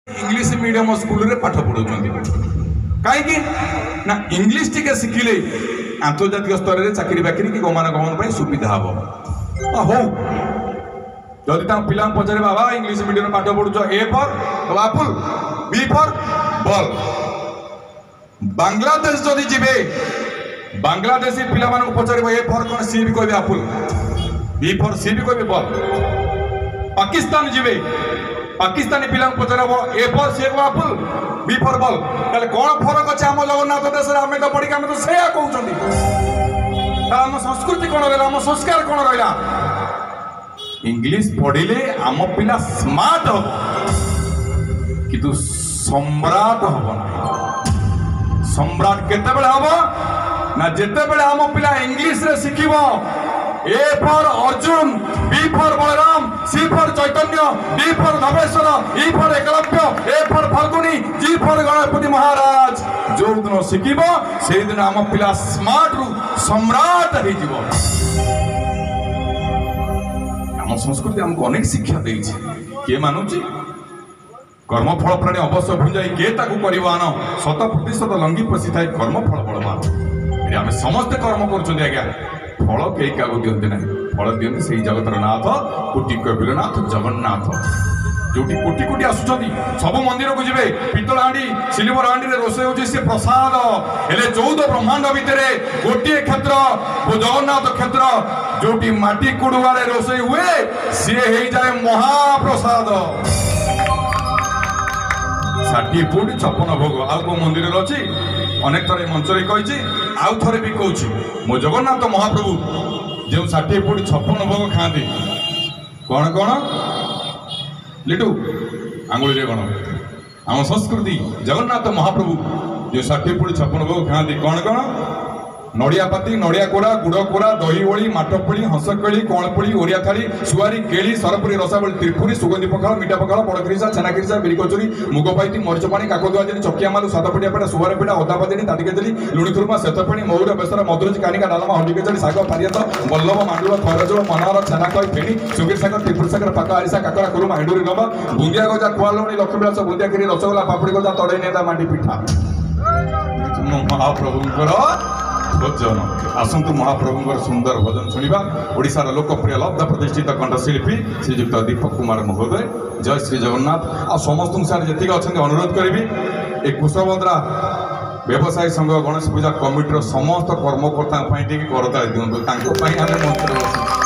English medium school रे पाठ पढ़ाऊँ कहीं ना इंग्लिश टी शिखिले आंतर्जातिक स्तर में चाकरी बाकरी कि गमनागमन सुविधा हम हो जदि पिला पचारे बाबा इंग्लिश मीडियम पाठ पढ़ुच A for apple B for ball Bangladesh जदि जीवे बांग्लादेशी पिला पचार ए फॉर कौन सी भी कहे एप्पल बी फॉर सी भी कहे बॉल पाकिस्तान जीवे पाकिस्तानी पिला पचार ए फॉर सी को एप्पल बी फॉर बॉल ताले कौन फरक अच्छे आम जगन्नाथ देश में आम तो पढ़ी आम तो से कहते आम संस्कृति कौन रहा आम संस्कार कौन रहा इंग्लिश पढ़िले आम पिला स्मार्ट हम किंतु सम्राट हम ना सम्राट केतेबेले हम ना जेतेबेले आम पिला इंग्लिश रे शिखिबो A for Arjun B for Balram C for Chaitanya D for Dhaveshwar E for Eklavya A for Falguni G for Ganpati Maharaj जो दिन शिखिबो से दिन आम पिला स्मार्ट रु सम्राट हो जीवो आम संस्कृति हमको अनेक शिक्षा देइछि के मानुछि कर्मफल प्राणी अवश्य भुंजाई के ताकू करिवान 100% लंघी पशि थाए कर्मफल बलवान आम समस्ते कर्म कर आज्ञा फल कई क्या दिखते ना फल दिखते से जगतर नाथ कोटि कबीरनाथ जगन्नाथ जो कोटि कोटि आसुँच सब मंदिर को जी पितल हाँडी सिल्वर हाँडी रोषे हो प्रसाद हेले 14 ब्रह्मांड भितर गोटे क्षेत्र जगन्नाथ क्षेत्र जो माटी कुड़ुआरे रोषे हुए सी हो जाए महाप्रसाद 60 फुट 56 भोग आउ को मंदिर अच्छी अनेक थर मंचर कही आउ थे भी कौन मो जगन्नाथ महाप्रभु जो 60 फुट 56 भोग खाती कौन कौन लिटू आंगुली गण आम संस्कृति जगन्नाथ महाप्रभु जो 60 फुट 56 भोग खाती कौन कौन नड़िया पाती नड़िया कोड़ा गुड़ कोड़ा दही ओली माटपड़ी हंसकड़ी कणपड़ी ओरिया थाली सुआरी केली सरपुरी रसावली त्रिपुरी सुगंधी पखाड़ मीठा पखाड़ बड़खिरीसा छेना खिरीसा बिरी कचुरी मुग पाइती मरीच पानी काकदुआ देली चकिया मालू सातपटिया पेटा सुवार पेटा अदा पादेली ताटिके देली लुणी खुरमा सेतपाणी मौर बेसर मधुरजी कानिका डालमा हंडी केचड़ी शाग पारियत बल्लभ मांडुआ खरजोड़ मनहर छेना कई फेणी सुगीर सागर त्रिपुर सागर पाका आरिसा काकरा खुरुमा हेंडुरी गबा बुंदिया गजा कुआलुणी लक्ष्मीविलास बुंदिया खीरी रसगोला पापड़ी गजा तड़ई नेता मांडी पिठा महाप्रभुंकर भजन आसतु महाप्रभुंर सुंदर भजन शुणा ओडिशार लोकप्रिय लब्ध प्रतिष्ठित कंठशिल्पी श्रीजुक्त दीपक कुमार महोदय जय श्री जगन्नाथ आ समस्त सारे जी अच्छा अनुरोध करी ए कुशभद्रा व्यवसायी संघ गणेश पूजा कमिटर समस्त कर्मकर्ता करताली दिखाते मंत्र